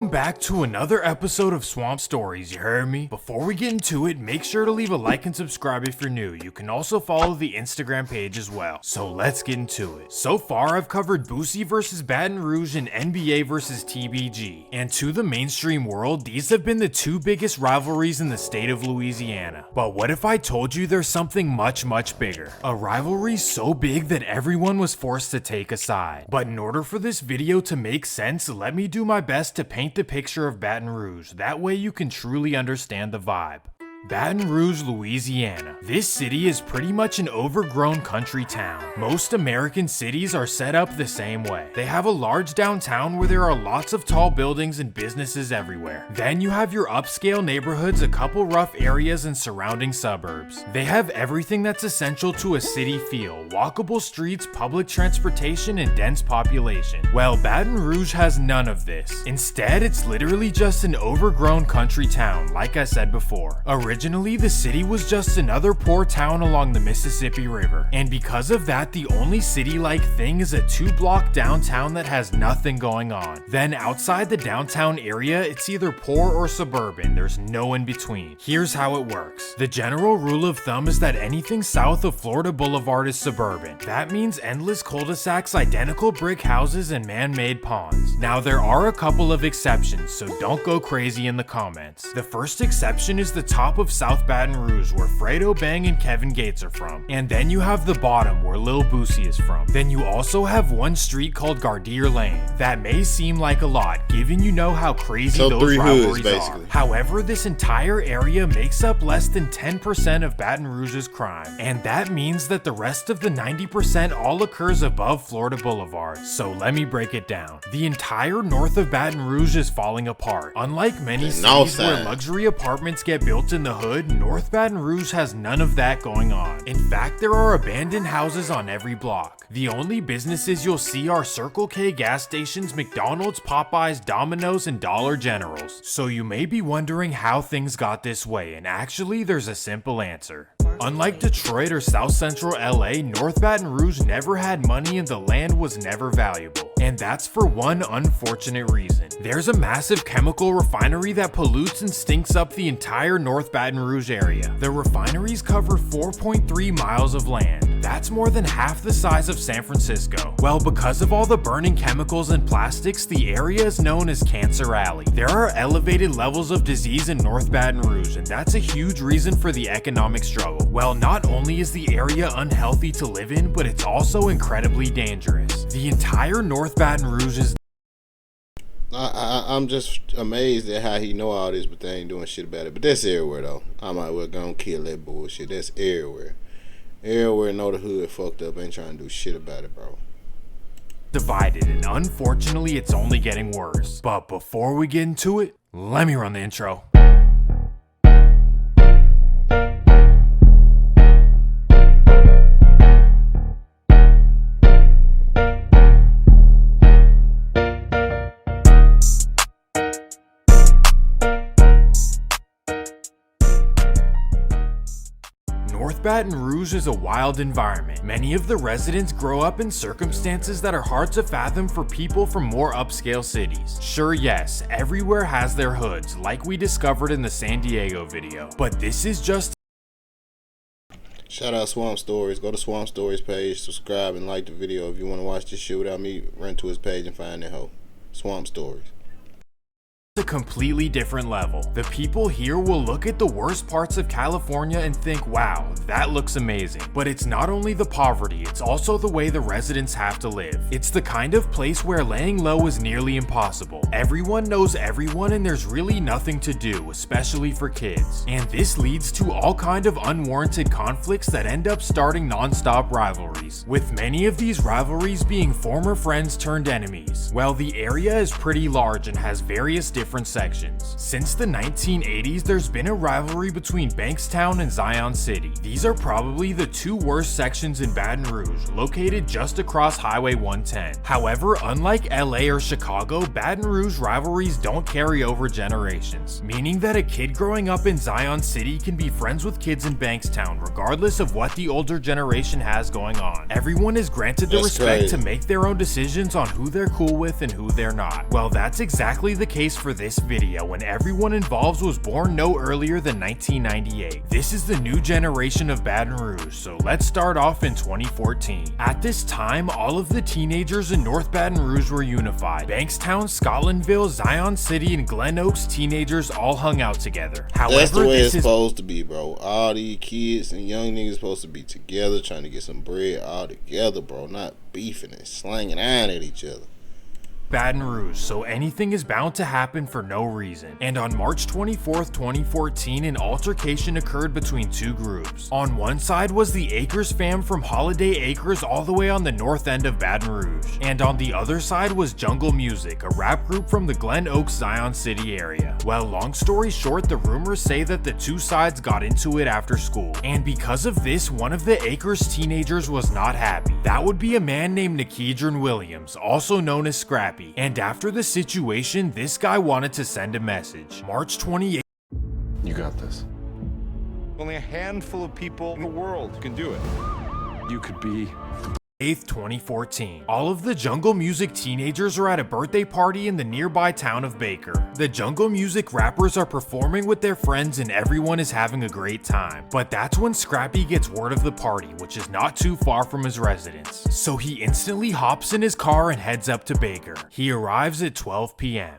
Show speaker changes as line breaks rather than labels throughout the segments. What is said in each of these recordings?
Welcome back to another episode of Swamp Stories, you heard me? Before we get into it, make sure to leave a like and subscribe if you're new. You can also follow the Instagram page as well. So let's get into it. So far, I've covered Boosie vs Baton Rouge and NBA vs TBG. And to the mainstream world, these have been the two biggest rivalries in the state of Louisiana. But what if I told you there's something much bigger? A rivalry so big that everyone was forced to take a side. But in order for this video to make sense, let me do my best to paint the picture of Baton Rouge. That way you can truly understand the vibe. Baton Rouge, Louisiana. This city is pretty much an overgrown country town. Most American cities are set up the same way. They have a large downtown where there are lots of tall buildings and businesses everywhere. Then you have your upscale neighborhoods, a couple rough areas, and surrounding suburbs. They have everything that's essential to a city feel: walkable streets, public transportation, and dense population. Well, Baton Rouge has none of this. Instead, it's literally just an overgrown country town, like I said before. Originally, the city was just another poor town along the Mississippi River, and because of that, the only city-like thing is a 2-block downtown that has nothing going on. Then outside the downtown area, it's either poor or suburban. There's no in between. Here's how it works. The general rule of thumb is that anything south of Florida Boulevard is suburban. That means endless cul-de-sacs, identical brick houses, and man-made ponds. Now, there are a couple of exceptions, so don't go crazy in the comments. The first exception is the top of South Baton Rouge, where Fredo Bang and Kevin Gates are from. And then you have the bottom, where Lil Boosie is from. Then you also have one street called Gardere Lane. That may seem like a lot, given you know how crazy those rivalries are. However, this entire area makes up less than 10% of Baton Rouge's crime. And that means that the rest of the 90% all occurs above Florida Boulevard. So let me break it down. The entire north of Baton Rouge is falling apart. Unlike many cities where luxury apartments get built in the hood, North Baton Rouge has none of that going on. In fact, there are abandoned houses on every block. The only businesses you'll see are Circle K gas stations, McDonald's, Popeyes, Domino's, and Dollar Generals. So you may be wondering how things got this way, and actually there's a simple answer. Unlike Detroit or South Central LA, North Baton Rouge never had money and the land was never valuable. And that's for one unfortunate reason. There's a massive chemical refinery that pollutes and stinks up the entire North Baton Rouge area. The refineries cover 4.3 miles of land. That's more than half the size of San Francisco. Well, because of all the burning chemicals and plastics, the area is known as Cancer Alley. There are elevated levels of disease in North Baton Rouge, and that's a huge reason for the economic struggle. Well, not only is the area unhealthy to live in, but it's also incredibly dangerous. The entire North Baton Rouge is...
I'm just amazed at how he know all this, but they ain't doing shit about it. But that's everywhere, though. I might well go and kill that bullshit. That's everywhere. Everywhere know the hood fucked up, ain't trying to do shit about it, bro.
Divided, and unfortunately, it's only getting worse. But before we get into it, let me run the intro. North Baton Rouge is a wild environment. Many of the residents grow up in circumstances that are hard to fathom for people from more upscale cities. Sure, yes, everywhere has their hoods, like we discovered in the San Diego video. But this is just...
Shout out Swamp Stories. Go to Swamp Stories page, subscribe, and like the video if you want to watch this shit without me. Run to his page and find that hoe. Swamp Stories.
A completely different level. The people here will look at the worst parts of California and think, wow, that looks amazing. But it's not only the poverty, it's also the way the residents have to live. It's the kind of place where laying low is nearly impossible. Everyone knows everyone and there's really nothing to do, especially for kids. And this leads to all kind of unwarranted conflicts that end up starting non-stop rivalries, with many of these rivalries being former friends turned enemies. Well, the area is pretty large and has various different different sections. Since the 1980s, there's been a rivalry between Bankstown and Zion City. These are probably the two worst sections in Baton Rouge, located just across Highway 110. However, unlike LA or Chicago, Baton Rouge rivalries don't carry over generations, meaning that a kid growing up in Zion City can be friends with kids in Bankstown regardless of what the older generation has going on. Everyone is granted the respect to make their own decisions on who they're cool with and who they're not. Well, that's exactly the case for this video, when everyone involved was born no earlier than 1998. This is the new generation of Baton Rouge, so let's start off in 2014. At this time, all of the teenagers in North Baton Rouge were unified. Bankstown, Scotlandville, Zion City, and Glen Oaks teenagers all hung out together. However,
that's the way it's supposed to be, bro. All these kids and young niggas supposed to be together, trying to get some bread all together, bro. Not beefing and slanging iron at each other.
Baton Rouge, so anything is bound to happen for no reason. And on March 24th, 2014, an altercation occurred between two groups. On one side was the Acres fam from Holiday Acres all the way on the north end of Baton Rouge. And on the other side was Jungle Music, a rap group from the Glen Oaks, Zion City area. Well, long story short, the rumors say that the two sides got into it after school. And because of this, one of the Acres teenagers was not happy. That would be a man named Nikedron Williams, also known as Scrappy. And after the situation, this guy wanted to send a message. March 28th.
You got this.
Only a handful of people in the world can do it.
You could be
2014. All of the Jungle Music teenagers are at a birthday party in the nearby town of Baker. The Jungle Music rappers are performing with their friends and everyone is having a great time. But that's when Scrappy gets word of the party, which is not too far from his residence. So he instantly hops in his car and heads up to Baker. He arrives at 12 p.m.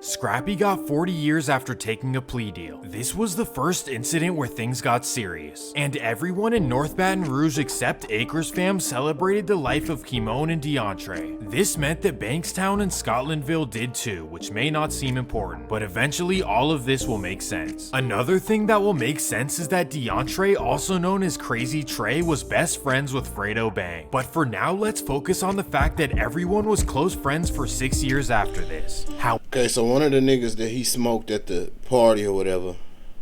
Scrappy got 40 years after taking a plea deal. This was the first incident where things got serious, and everyone in North Baton Rouge except Acres fam celebrated the life of Kimon and DeAndre. This meant that Bankstown and Scotlandville did too, which may not seem important, but eventually all of this will make sense. Another thing that will make sense is that DeAndre, also known as Crazy Trey, was best friends with Fredo Bang. But for now, let's focus on the fact that everyone was close friends for 6 years after this.
Okay, so one of the niggas that he smoked at the party or whatever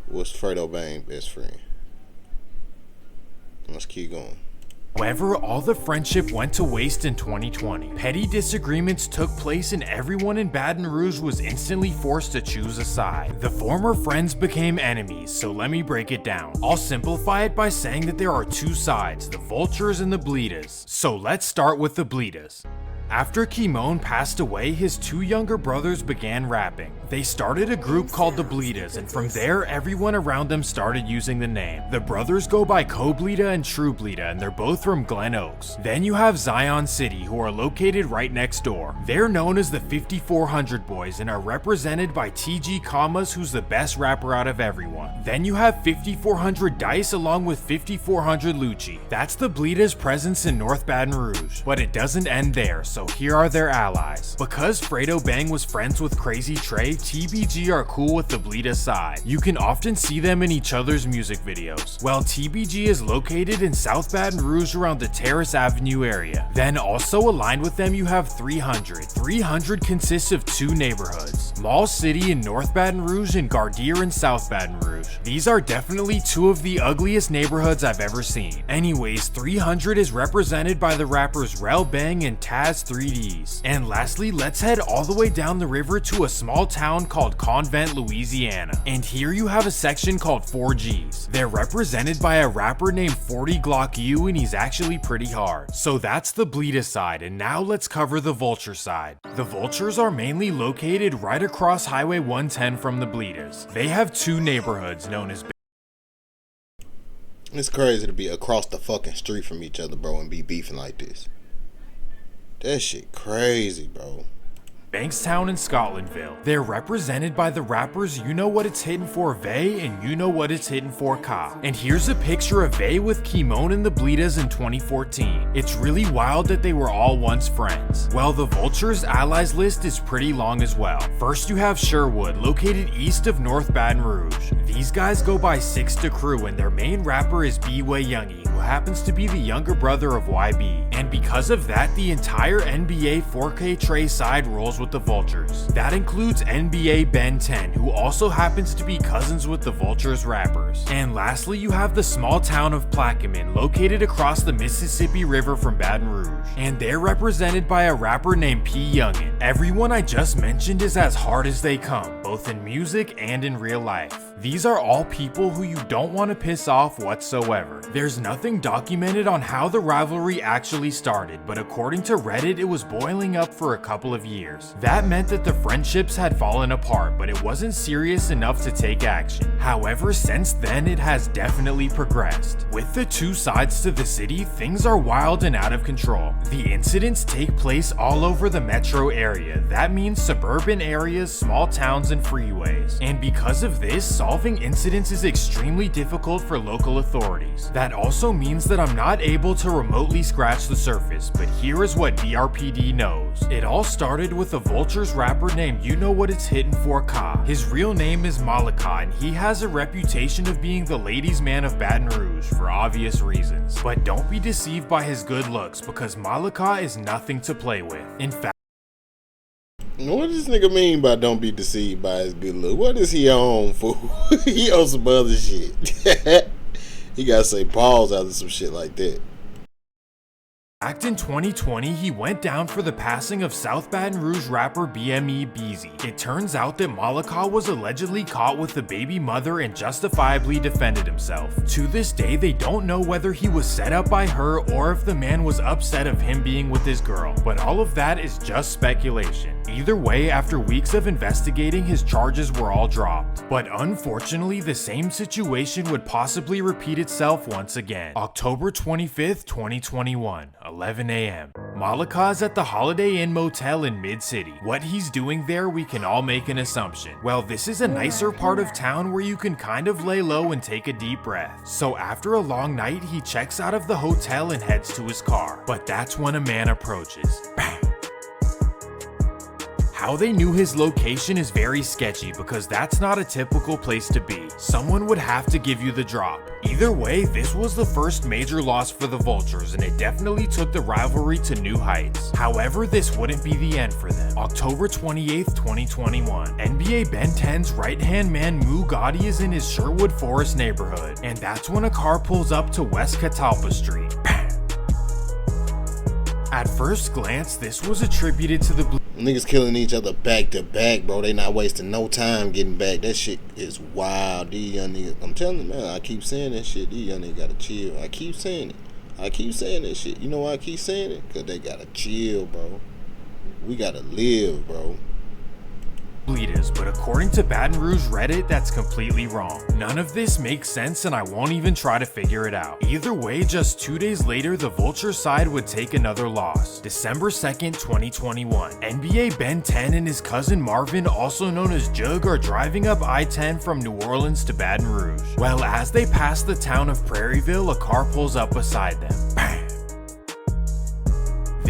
was Fredo Bang's best friend. Let's keep going.
However, all the friendship went to waste in 2020. Petty disagreements took place and everyone in Baton Rouge was instantly forced to choose a side. The former friends became enemies, so let me break it down. I'll simplify it by saying that there are two sides, the Vultures and the BLEEDAS. So let's start with the BLEEDAS. After Kimon passed away, his two younger brothers began rapping. They started a group called the BLEEDAS, and from there, everyone around them started using the name. The brothers go by Co-Bleeda and True Bleeda, and they're both from Glen Oaks. Then you have Zion City, who are located right next door. They're known as the 5400 Boys and are represented by TG Commas, who's the best rapper out of everyone. Then you have 5400 Dice along with 5400 Lucci. That's the BLEEDAS presence in North Baton Rouge. But it doesn't end there, so here are their allies. Because Fredo Bang was friends with Crazy Trey, TBG are cool with the BLEEDAS side. You can often see them in each other's music videos. Well, TBG is located in South Baton Rouge around the Terrace Avenue area. Then also aligned with them you have 300. 300 consists of two neighborhoods, Mall City in North Baton Rouge and Gardier in South Baton Rouge. These are definitely two of the ugliest neighborhoods I've ever seen. Anyways, 300 is represented by the rappers Rel Bang and Taz 3Ds. And lastly, let's head all the way down the river to a small town called Convent, Louisiana. And here you have a section called 4Gs. They're represented by a rapper named 40 Glock U, and he's actually pretty hard. So that's the BLEEDAS side, and now let's cover the Vulture side. The Vultures are mainly located right across Highway 110 from the BLEEDAS. They have two neighborhoods known as
It's crazy to be across the fucking street from each other, bro, and be beefing like this. That shit crazy, bro.
Bankstown and Scotlandville. They're represented by the rappers You Know What It's Hittin' For Vay and You Know What It's Hittin' For Ka. And here's a picture of Vay with Kimon and the BLEEDAS in 2014. It's really wild that they were all once friends. Well, the Vultures allies list is pretty long as well. First you have Sherwood, located east of North Baton Rouge. These guys go by Six to Crew and their main rapper is B-Way Youngie, who happens to be the younger brother of YB. And because of that, the entire NBA 4K Trey side rolls with the Vultures. That includes NBA Ben 10, who also happens to be cousins with the Vultures rappers. And lastly, you have the small town of Plaquemine, located across the Mississippi River from Baton Rouge. And they're represented by a rapper named P. Youngin. Everyone I just mentioned is as hard as they come, both in music and in real life. These are all people who you don't want to piss off whatsoever. There's nothing documented on how the rivalry actually started, but according to Reddit, it was boiling up for a couple of years. That meant that the friendships had fallen apart, but it wasn't serious enough to take action. However, since then, it has definitely progressed. With the two sides to the city, things are wild and out of control. The incidents take place all over the metro area. That means suburban areas, small towns, and freeways. And because of this, solving incidents is extremely difficult for local authorities. That also means that I'm not able to remotely scratch the surface, but here is what BRPD knows. It all started with a Vultures rapper named You Know What It's Hittin' For Ka. His real name is Malika, and he has a reputation of being the ladies' man of Baton Rouge for obvious reasons. But don't be deceived by his good looks, because Malika is nothing to play with. In fact,
what does this nigga mean by don't be deceived by his good look? What is he on, fool? He on some other shit. He gotta say pause after some shit like that.
in 2020, he went down for the passing of South Baton Rouge rapper BME Beezy. It turns out that Malika was allegedly caught with the baby mother and justifiably defended himself. To this day, they don't know whether he was set up by her or if the man was upset of him being with his girl, but all of that is just speculation. Either way, after weeks of investigating, his charges were all dropped. But unfortunately, the same situation would possibly repeat itself once again. October 25th, 2021. 11 a.m. Malika is at the Holiday Inn Motel in Mid-City. What he's doing there, we can all make an assumption. Well, this is a nicer part of town where you can kind of lay low and take a deep breath. So after a long night, he checks out of the hotel and heads to his car. But that's when a man approaches. Bang! How they knew his location is very sketchy because that's not a typical place to be. Someone would have to give you the drop. Either way, this was the first major loss for the Vultures, and it definitely took the rivalry to new heights. However, this wouldn't be the end for them. October 28th, 2021. NBA Ben 10's right-hand man Mu Gotti is in his Sherwood Forest neighborhood, and that's when a car pulls up to West Catalpa Street. At first glance, this was attributed to the
Niggas killing each other back to back, bro. They not wasting no time getting back. That shit is wild. These young niggas, I'm telling you, man, I keep saying that shit. These young niggas gotta chill. I keep saying it. I keep saying that shit. You know why I keep saying it? Because they gotta chill, bro. We gotta live, bro.
BLEEDAS, but according to Baton Rouge Reddit, that's completely wrong. None of this makes sense and I won't even try to figure it out. Either way, just 2 days later, the Vulture side would take another loss. December 2nd, 2021. NBA Ben 10 and his cousin Marvin, also known as Jug, are driving up I-10 from New Orleans to Baton Rouge. Well, as they pass the town of Prairieville, a car pulls up beside them. Bam!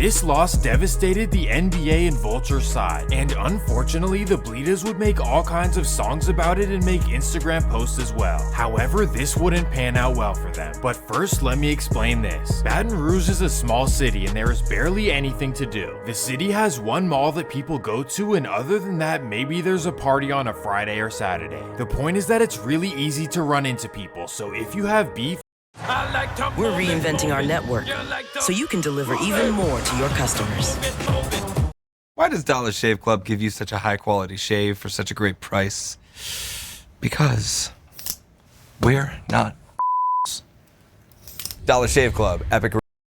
This loss devastated the NBA and Vulture side, and unfortunately the BLEEDAS would make all kinds of songs about it and make Instagram posts as well. However, this wouldn't pan out well for them. But first, let me explain this. Baton Rouge is a small city and there is barely anything to do. The city has one mall that people go to, and other than that, maybe there's a party on a Friday or Saturday. The point is that it's really easy to run into people, so if you have beef,
we're reinventing our network so you can deliver even more to your customers.
Why does Dollar Shave Club give you such a high quality shave for such a great price? Because we're not Dollar Shave Club, epic.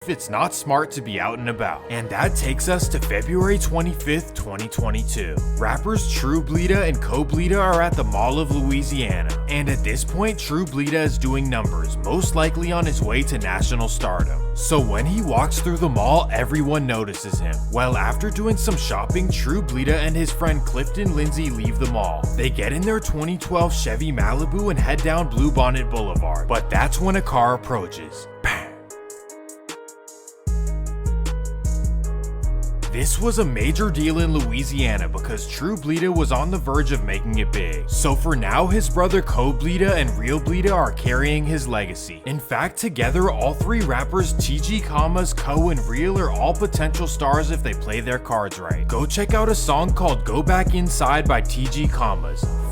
it's not smart to be out and about. And that takes us to February 25th, 2022. Rappers True Bleeda and Co Bleeda are at the Mall of Louisiana. And at this point, True Bleeda is doing numbers, most likely on his way to national stardom. So when he walks through the mall, everyone notices him. Well, after doing some shopping, True Bleeda and his friend Clifton Lindsay leave the mall. They get in their 2012 Chevy Malibu and head down Bluebonnet Boulevard. But that's when a car approaches. This was a major deal in Louisiana because True Bleeda was on the verge of making it big. So for now, his brother Code Bleeda and Real Bleeda are carrying his legacy. In fact, together, all three rappers TG, Co, and Real are all potential stars if they play their cards right. Go check out a song called Go Back Inside by TG,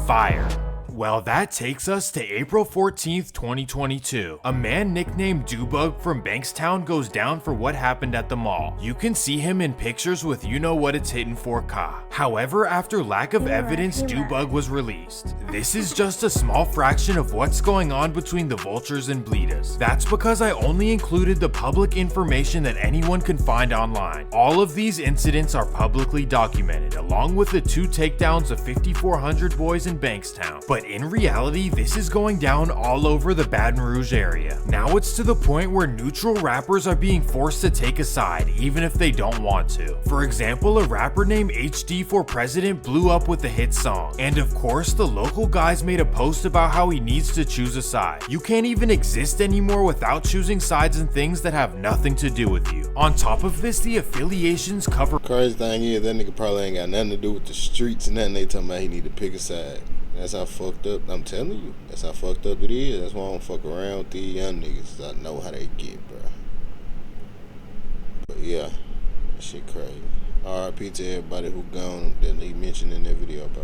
Fire. Well, that takes us to April 14th, 2022. A man nicknamed Dubug from Bankstown goes down for what happened at the mall. You can see him in pictures with You Know What It's Hitting for Ka. However, after lack of evidence, Dubug was released. This is just a small fraction of what's going on between the Vultures and BLEEDAS. That's because I only included the public information that anyone can find online. All of these incidents are publicly documented, along with the 2 takedowns of 5400 boys in Bankstown. But in reality, this is going down all over the Baton Rouge area. Now it's to the point where neutral rappers are being forced to take a side, even if they don't want to. For example, a rapper named HD for President blew up with the hit song. And of course, the local guys made a post about how he needs to choose a side. You can't even exist anymore without choosing sides in things that have nothing to do with you. On top of this, the affiliations cover—
Crazy thing is, that nigga probably ain't got nothing to do with the streets and nothing. They talking about he need to pick a side. That's how fucked up, I'm telling you. That's how fucked up it is. That's why I don't fuck around with these young niggas. 'Cause I know how they get, bro. But yeah, that shit crazy. RIP to everybody who gone that he mentioned in that video, bro.